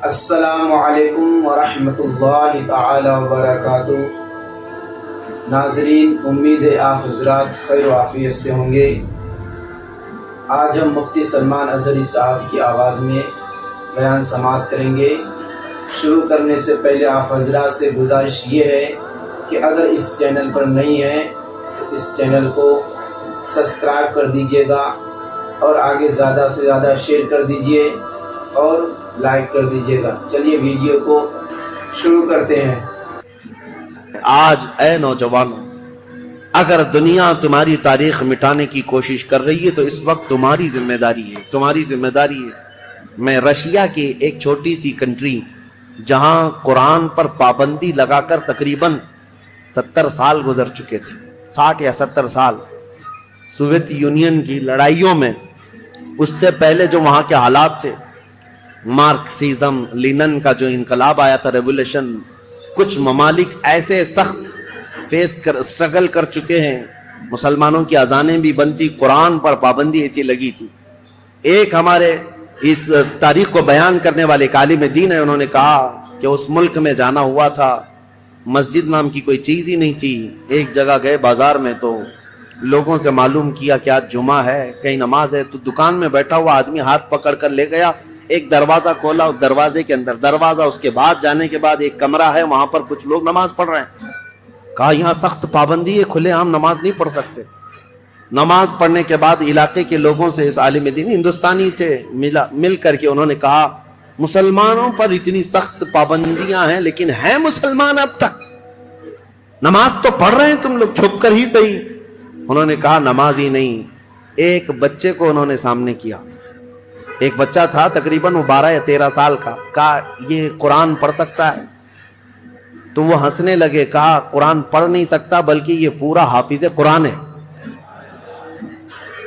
السلام علیکم ورحمۃ اللہ تعالی وبرکاتہ۔ ناظرین، امید ہے آپ حضرات خیر و عافیت سے ہوں گے۔ آج ہم مفتی سلمان اظہری صاحب کی آواز میں بیان سماعت کریں گے۔ شروع کرنے سے پہلے آپ حضرات سے گزارش یہ ہے کہ اگر اس چینل پر نہیں ہیں تو اس چینل کو سبسکرائب کر دیجیے گا اور آگے زیادہ سے زیادہ شیئر کر دیجیے اور لائک کر دیجیے گا۔ چلیے ویڈیو کو شروع کرتے ہیں۔ آج اے نوجوانوں، اگر دنیا تمہاری تاریخ مٹانے کی کوشش کر رہی ہے تو اس وقت تمہاری ذمہ داری ہے۔ میں رشیا کی ایک چھوٹی سی کنٹری جہاں قرآن پر پابندی لگا کر تقریباً 70 سال گزر چکے تھے، 60 یا 70 سال سوویت یونین کی لڑائیوں میں، اس سے پہلے جو وہاں کے حالات تھے، مارکسزم، لینن کا جو انقلاب آیا تھا، ریولوشن، کچھ ممالک ایسے سخت اسٹرگل کر چکے ہیں، مسلمانوں کی اذانیں بھی بنتی، قرآن پر پابندی ایسی لگی تھی۔ ایک ہمارے اس تاریخ کو بیان کرنے والے ایک عالم دین ہے، انہوں نے کہا کہ اس ملک میں جانا ہوا تھا، مسجد نام کی کوئی چیز ہی نہیں تھی۔ ایک جگہ گئے بازار میں تو لوگوں سے معلوم کیا کہ آج جمعہ ہے، کہیں نماز ہے، تو دکان میں بیٹھا ہوا آدمی ہاتھ پکڑ کر لے گیا، ایک دروازہ کھولا، اس دروازے کے اندر دروازہ، اس کے بعد جانے کے بعد ایک کمرہ ہے، وہاں پر کچھ لوگ نماز پڑھ رہے ہیں۔ کہا یہاں سخت پابندی ہے، کھلے عام نماز نہیں پڑھ سکتے۔ نماز پڑھنے کے بعد علاقے کے لوگوں سے، اس عالم دین ہندوستانی تھے، مل کر کے انہوں نے کہا مسلمانوں پر اتنی سخت پابندیاں ہیں لیکن ہیں مسلمان اب تک، نماز تو پڑھ رہے ہیں تم لوگ چھپ کر ہی صحیح۔ انہوں نے کہا نماز ہی نہیں۔ ایک بچے کو انہوں نے سامنے کیا، ایک بچہ تھا تقریباً وہ 12 یا 13 سال کا، کہا یہ قرآن پڑھ سکتا ہے؟ تو وہ ہنسنے لگے، کہا قرآن پڑھ نہیں سکتا بلکہ یہ پورا حافظ قرآن ہے۔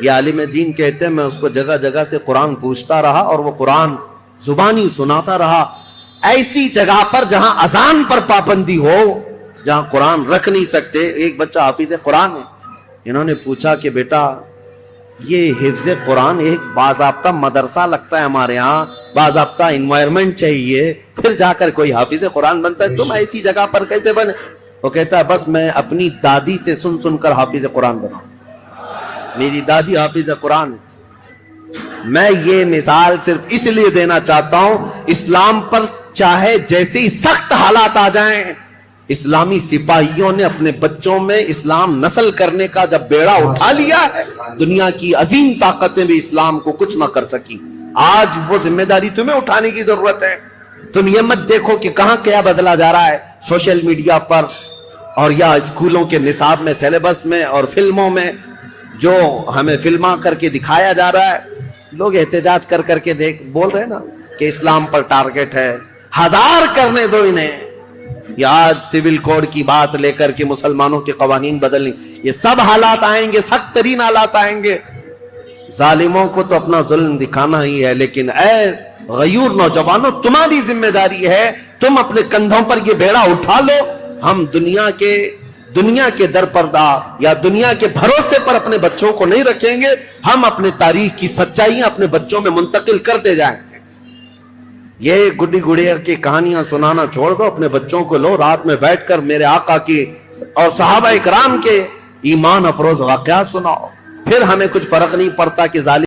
یہ عالم دین کہتے ہیں میں اس کو جگہ جگہ سے قرآن پوچھتا رہا اور وہ قرآن زبانی سناتا رہا۔ ایسی جگہ پر جہاں اذان پر پابندی ہو، جہاں قرآن رکھ نہیں سکتے، ایک بچہ حافظ قرآن ہے۔ انہوں نے پوچھا کہ بیٹا یہ حفظ قرآن ایک باضابطہ مدرسہ لگتا ہے ہمارے ہاں، باضابطہ انوائرمنٹ چاہیے، پھر جا کر کوئی حافظ قرآن بنتا ہے، تم ایسی جگہ پر کیسے بنے؟ وہ کہتا ہے بس میں اپنی دادی سے سن کر حافظ قرآن بنا، میری دادی حافظ قرآن ہے۔ میں یہ مثال صرف اس لیے دینا چاہتا ہوں، اسلام پر چاہے جیسے ہی سخت حالات آ جائیں، اسلامی سپاہیوں نے اپنے بچوں میں اسلام نسل کرنے کا جب بیڑا اٹھا لیا ہے، دنیا کی عظیم طاقتیں بھی اسلام کو کچھ نہ کر سکی۔ آج وہ ذمہ داری تمہیں اٹھانے کی ضرورت ہے۔ تم یہ مت دیکھو کہ کہاں کیا بدلا جا رہا ہے سوشل میڈیا پر اور یا اسکولوں کے نصاب میں، سیلیبس میں اور فلموں میں، جو ہمیں فلما کر کے دکھایا جا رہا ہے۔ لوگ احتجاج کر کے بول رہے ہیں نا کہ اسلام پر ٹارگٹ ہے، ہزار کرنے دو انہیں۔ یہ آج سول کوڈ کی بات لے کر کے مسلمانوں کے قوانین بدلنے، یہ سب حالات آئیں گے، سخت ترین حالات آئیں گے۔ ظالموں کو تو اپنا ظلم دکھانا ہی ہے، لیکن اے غیور نوجوانوں، تمہاری ذمہ داری ہے، تم اپنے کندھوں پر یہ بیڑا اٹھا لو۔ ہم دنیا کے درپردہ یا دنیا کے بھروسے پر اپنے بچوں کو نہیں رکھیں گے، ہم اپنے تاریخ کی سچائیاں اپنے بچوں میں منتقل کرتے جائیں گے۔ یہ گڈی گڑیا کی کہانیاں سنانا چھوڑ دو، اپنے بچوں کو لو، رات میں بیٹھ کر میرے آقا کی اور صحابہ اکرام کے ایمان افروز واقعات سناؤ، پھر ہمیں کچھ فرق نہیں پڑتا کہ ظالم